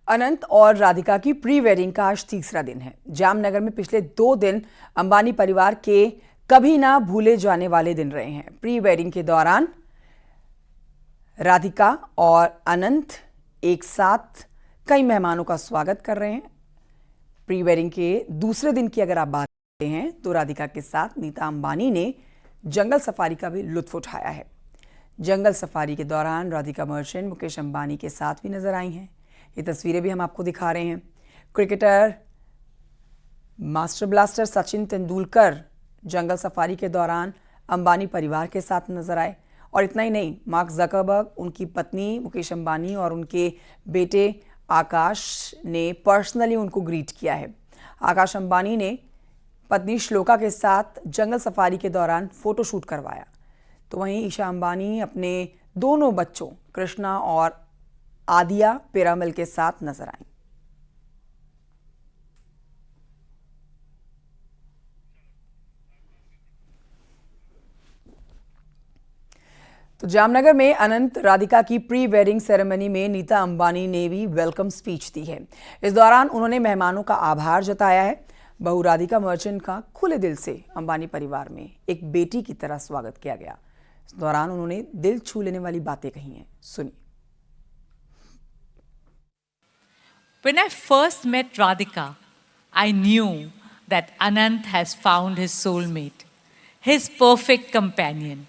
अनंत और राधिका की pre wedding का आज तीसरा दिन है। जामनगर में पिछले 2 दिन अंबानी परिवार के कभी ना भूले जाने वाले दिन रहे हैं। प्री वेडिंग के दौरान राधिका और अनंत एक साथ कई मेहमानों का स्वागत कर रहे हैं। प्री वेडिंग के दूसरे दिन की अगर आप बात करते हैं तो राधिका के साथ नीता अंबानी ने जंगल सफारी का भी लुत्फ उठाया है। जंगल सफारी के दौरान राधिका मर्चेंट मुकेश अंबानी के साथ भी नजर आई हैं। ये तस्वीरें भी हम आपको दिखा रहे हैं। Cricketer master blaster Sachin Tendulkar जंगल सफारी के दौरान अंबानी परिवार के साथ नजर आए। और इतना ही नहीं, मार्क जकरबर्ग, उनकी पत्नी मुकेश अंबानी और उनके बेटे आकाश ने पर्सनली उनको ग्रीट किया है। आकाश अंबानी ने पत्नी श्लोका के साथ जंगल सफारी के दौरान फोटोशूट करवाया। तो वहीं ईशा अंबानी अपने दोनों बच्चों कृष्णा और आदिया पिरामल के साथ नजर आईं। तो जामनगर में अनंत राधिका की प्री वेडिंग सेरेमनी में नीता अंबानी ने भी वेलकम स्पीच दी है। इस दौरान उन्होंने मेहमानों का आभार जताया है। बहू राधिका मर्चेंट का खुले दिल से अंबानी परिवार में एक बेटी की तरह स्वागत किया गया। इस दौरान उन्होंने दिल छू लेने वाली बातें कही हैं, सुनिए। When I first met Radhika, I knew that Anant has found his soulmate, his perfect companion.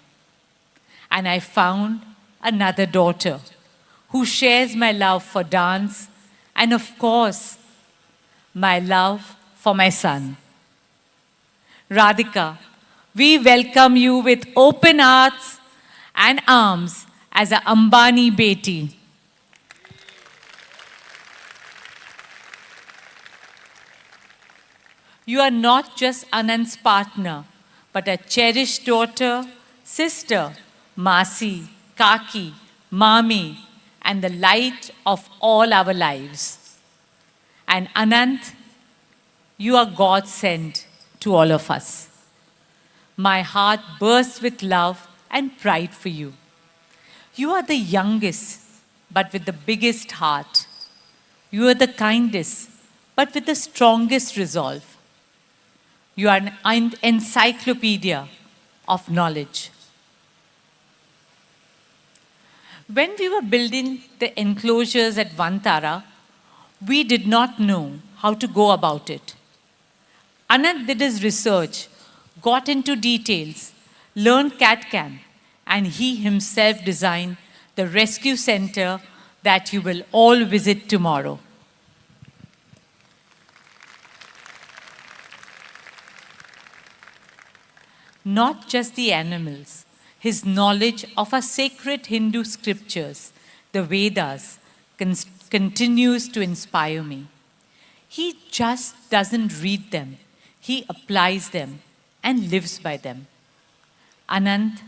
And I found another daughter who shares my love for dance and, of course, my love for my son. Radhika, we welcome you with open hearts and arms as an Ambani beti. You are not just Anant's partner, but a cherished daughter, sister, Masi, Kaki, Mami, and the light of all our lives. And Anant, you are God sent to all of us. My heart bursts with love and pride for you. You are the youngest, but with the biggest heart. You are the kindest, but with the strongest resolve. You are an encyclopedia of knowledge. When we were building the enclosures at Vantara, we did not know how to go about it. Anant did his research, got into details, learned CAD/CAM, and he himself designed the rescue center that you will all visit tomorrow. Not just the animals, his knowledge of our sacred Hindu scriptures, the Vedas, continues to inspire me. He just doesn't read them, he applies them and lives by them. Anant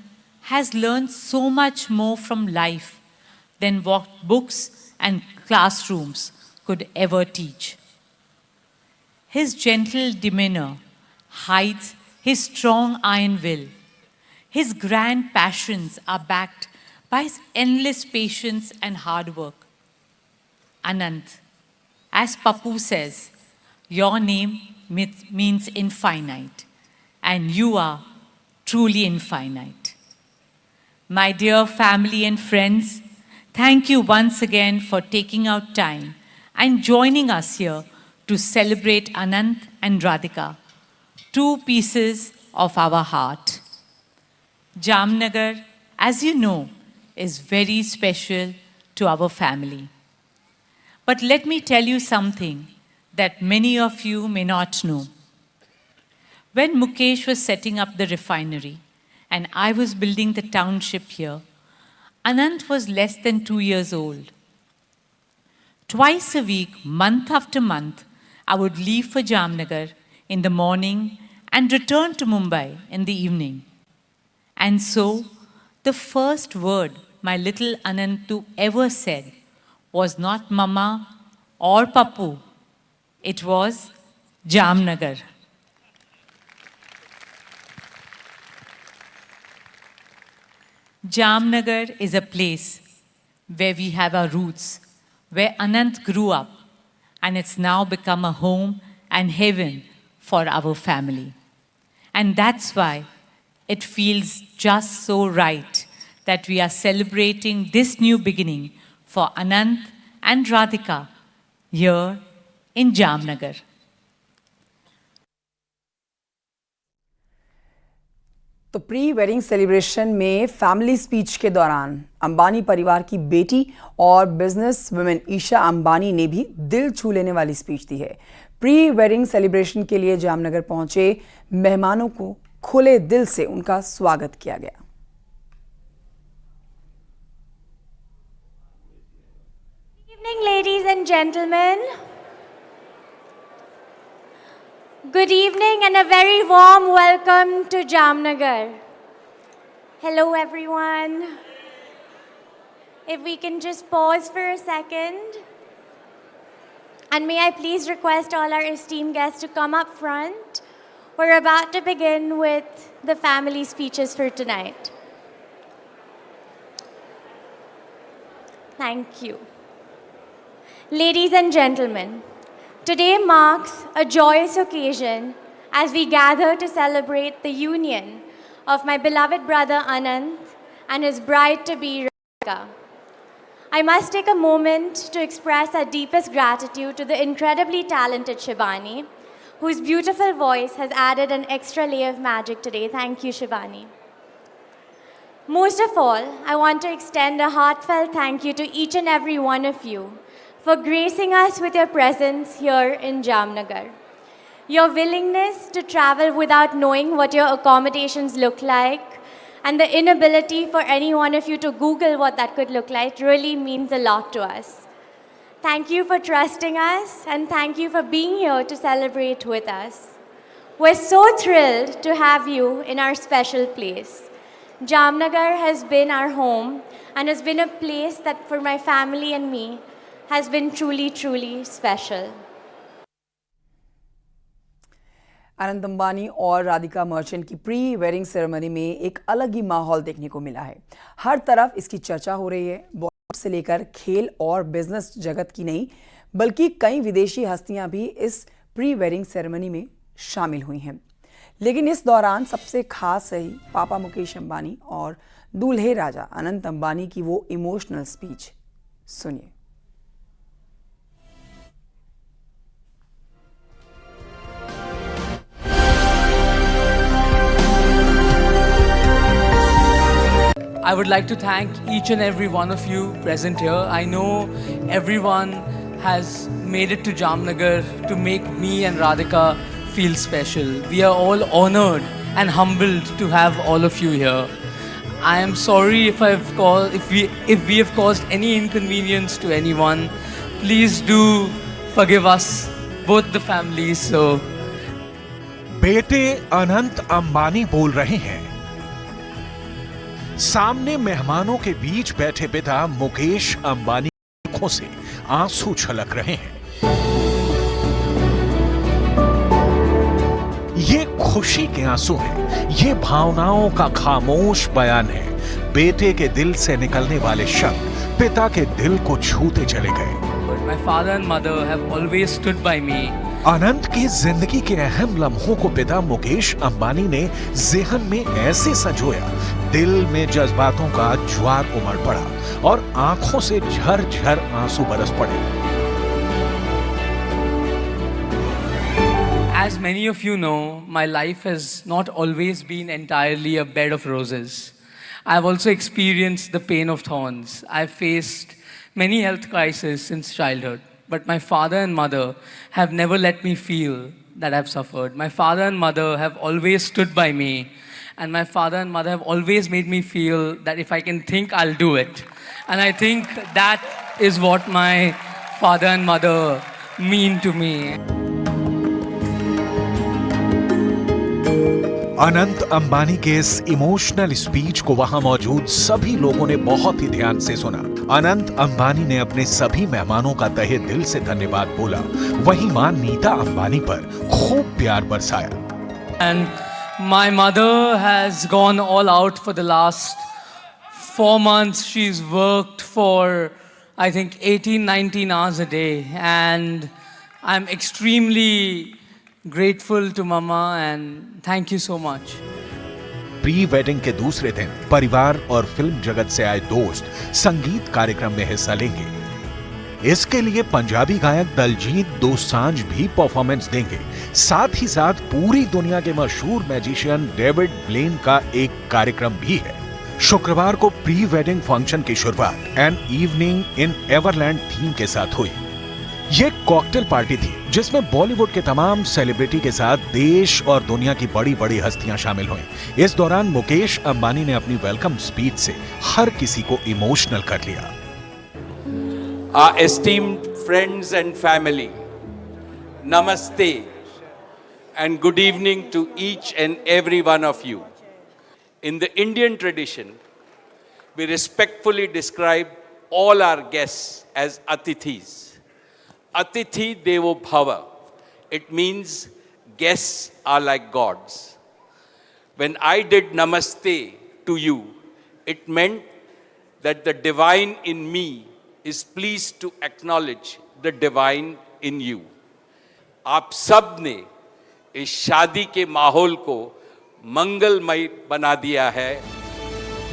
has learned so much more from life than what books and classrooms could ever teach. His gentle demeanor hides his strong iron will. His grand passions are backed by his endless patience and hard work. Anant, as Papu says, your name means infinite, and you are truly infinite. My dear family and friends, thank you once again for taking out time and joining us here to celebrate Anant and Radhika, two pieces of our heart. Jamnagar, as you know, is very special to our family. But let me tell you something that many of you may not know. When Mukesh was setting up the refinery and I was building the township here, Anant was less than 2 years old. Twice a week, month after month, I would leave for Jamnagar in the morning and return to Mumbai in the evening. And so, the first word my little Anantu ever said was not Mama or Papu. It was Jamnagar. Jamnagar is a place where we have our roots, where Anant grew up, and it's now become a home and heaven for our family. And that's why it feels just so right that we are celebrating this new beginning for Anant and Radhika here in Jamnagar. तो pre wedding celebration में family speech के दौरान अंबानी परिवार की बेटी और business women Isha Ambani ने भी दिल छू लेने वाली स्पीच दी है। प्री वेडिंग सेलिब्रेशन के लिए जामनगर पहुंचे मेहमानों को खुले दिल से उनका स्वागत किया गया। Good evening, ladies and gentlemen. Good evening and a very warm welcome to Jamnagar. Hello everyone. If we can just pause for a second. And may I please request all our esteemed guests to come up front. We're about to begin with the family speeches for tonight. Thank you. Ladies and gentlemen, today marks a joyous occasion as we gather to celebrate the union of my beloved brother Anant and his bride-to-be Radhika. I must take a moment to express our deepest gratitude to the incredibly talented Shivani, whose beautiful voice has added an extra layer of magic today. Thank you, Shivani. Most of all, I want to extend a heartfelt thank you to each and every one of you for gracing us with your presence here in Jamnagar. Your willingness to travel without knowing what your accommodations look like and the inability for any one of you to Google what that could look like really means a lot to us. Thank you for trusting us and thank you for being here to celebrate with us. We're so thrilled to have you in our special place. Jamnagar has been our home and has been a place that for my family and me has been truly, truly special. Anant Ambani और राधिका मर्चेंट की pre wedding ceremony में एक अलग ही माहौल देखने को मिला है। हर तरफ इसकी चर्चा हो रही है। बॉलीवुड से लेकर खेल और बिजनेस जगत की नहीं बल्कि कई विदेशी हस्तियां भी इस प्री वेडिंग सेरेमनी में शामिल हुई हैं। लेकिन इस दौरान सबसे खास रही पापा मुकेश अंबानी और दूल्हे राजा अनंत अंबानी की वो इमोशनल स्पीच। सुनिए। I would like to thank each and every one of you present here. I know everyone has made it to Jamnagar to make me and Radhika feel special. We are all honored and humbled to have all of you here. I am sorry if we have caused any inconvenience to anyone. Please do forgive us, both the families. So, बेटे अनंत अंबानी बोल रहे हैं। सामने मेहमानों के बीच बैठे पिता मुकेश अंबानी की आंखों से आंसू छलक रहे हैं। ये खुशी के आंसू हैं, ये भावनाओं का खामोश बयान है। बेटे के दिल से निकलने वाले शब्द पिता के दिल को छूते चले गए। My father and mother have always stood by me. अनंत की जिंदगी के अहम लम्हों को पिता मुकेश अंबानी ने ज़हन में ऐसे संजोया, दिल में जज्बातों का ज्वार उमड़ पड़ा और आंखों से झरझर आंसू बरस पड़े। As many of you know, my life has not always been entirely a bed of roses. I've also experienced the pain of thorns. I've faced many health crises since childhood, but my father and mother have never let me feel that I've suffered. My father and mother have always stood by me, and my father and mother have always made me feel that if I can think, I'll do it. And I think that is what my father and mother mean to me. Anant Ambani के इस emotional speech को वहां मौजूद सभी लोगों ने बहुत ही ध्यान से सुना। अनंत अंबानी ने अपने सभी मेहमानों का तहे दिल से धन्यवाद बोला। वहीं मां नीता अंबानी पर खूब प्यार बरसाया। And my mother has gone all out for the last 4 months. She's worked for, I think, 18, 19 hours a day. And I'm extremely grateful to Mama and thank you so much. Pre wedding के दूसरे दिन परिवार और film जगत से आए दोस्त संगीत कार्यक्रम में हिस्सा लेंगे। इसके लिए पंजाबी गायक दलजीत दोसांझ भी परफॉर्मेंस देंगे। साथ ही साथ पूरी दुनिया के मशहूर मैजिशियन डेविड ब्लेन का एक कार्यक्रम भी है। शुक्रवार को प्री वेडिंग फंक्शन की शुरुआत an evening in Everland theme के साथ हुई। ये कॉकटेल पार्टी थी जिसमें बॉलीवुड के तमाम सेलिब्रिटी के साथ देश और दुनिया की बड़ी बड़ी हस्तियां शामिल हुईं। इस दौरान मुकेश अंबानी ने अपनी वेलकम स्पीच से हर किसी को इमोशनल कर लिया। Our esteemed friends and family, Namaste and good evening to each and every one of you. In the Indian tradition, we respectfully describe all our guests as Atithis. Atithi Devo Bhava. It means guests are like gods. When I did Namaste to you, it meant that the divine in me is pleased to acknowledge the divine in you. आप सब ने इस शादी के माहौल को मंगलमय बना दिया है।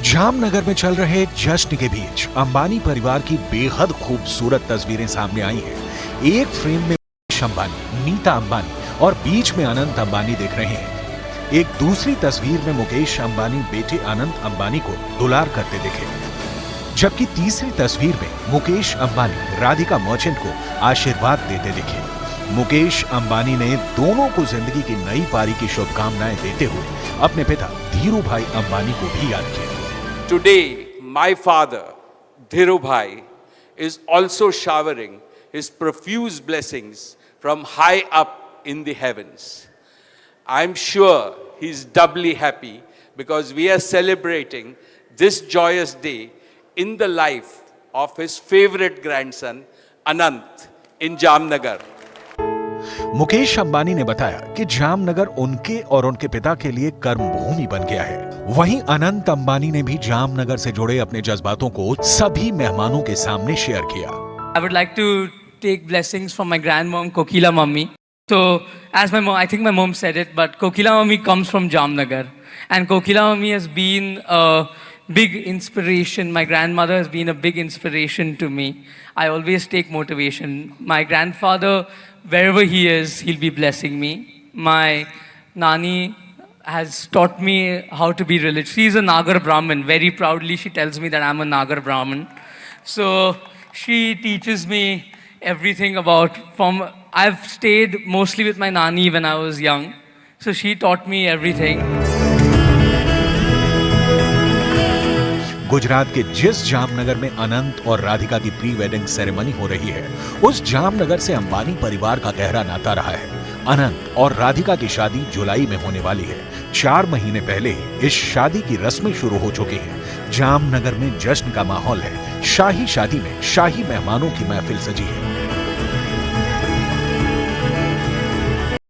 जामनगर में चल रहे जश्न के बीच अंबानी परिवार की बेहद खूबसूरत तस्वीरें सामने आई हैं। एक फ्रेम में मुकेश अंबानी, नीता अंबानी और बीच में अनंत अंबानी दिख रहे हैं। एक दूसरी तस्वीर में मुकेश अंबानी बेटे अनंत अंबानी को दुलार करते दिखे, जबकि तीसरी तस्वीर में मुकेश अंबानी राधिका मर्चेंट को आशीर्वाद देते दिखे। मुकेश अंबानी ने दोनों को जिंदगी की नई पारी की शुभकामनाएं देते हुए अपने पिता धीरू भाई अंबानी को भी याद किया। Today, my father, Dhiru Bhai, is also showering his profuse blessings from high up in the heavens. I'm sure he's doubly happy because we are celebrating this joyous day in the life of his favorite grandson, Anant, in Jamnagar. Mukesh Ambani ने बताया कि जामनगर उनके और उनके पिता के लिए कर्म भूमि बन गया है। वहीं अनंत अंबानी ने भी जामनगर से जुड़े अपने जज्बातों को सभी मेहमानों के सामने शेयर किया। I would like to take blessings from my grandmom, Kokila Mummy. So, as my mom, I think my mom said it, but Kokila Mummy comes from Jamnagar. And Kokila Mummy has been a big inspiration. My grandmother has been a big inspiration to me. I always take motivation. My grandfather, wherever he is, he'll be blessing me. My Nani has taught me how to be religious. She's a Nagar Brahmin. Very proudly, she tells me that I'm a Nagar Brahmin. So, she teaches me everything about I've stayed mostly with my Nani when I was young. So, she taught me everything. Gujarat के जिस जामनगर में अनंत और राधिका की pre wedding ceremony हो रही है, उस जामनगर से अंबानी परिवार का गहरा नाता रहा है। अनंत और राधिका की शादी जुलाई में होने वाली है। 4 महीने पहले ही इस शादी की रस्में शुरू हो चुकी हैं। जामनगर में जश्न का माहौल है। शाही शादी में शाही मेहमानों की महफिल सजी है।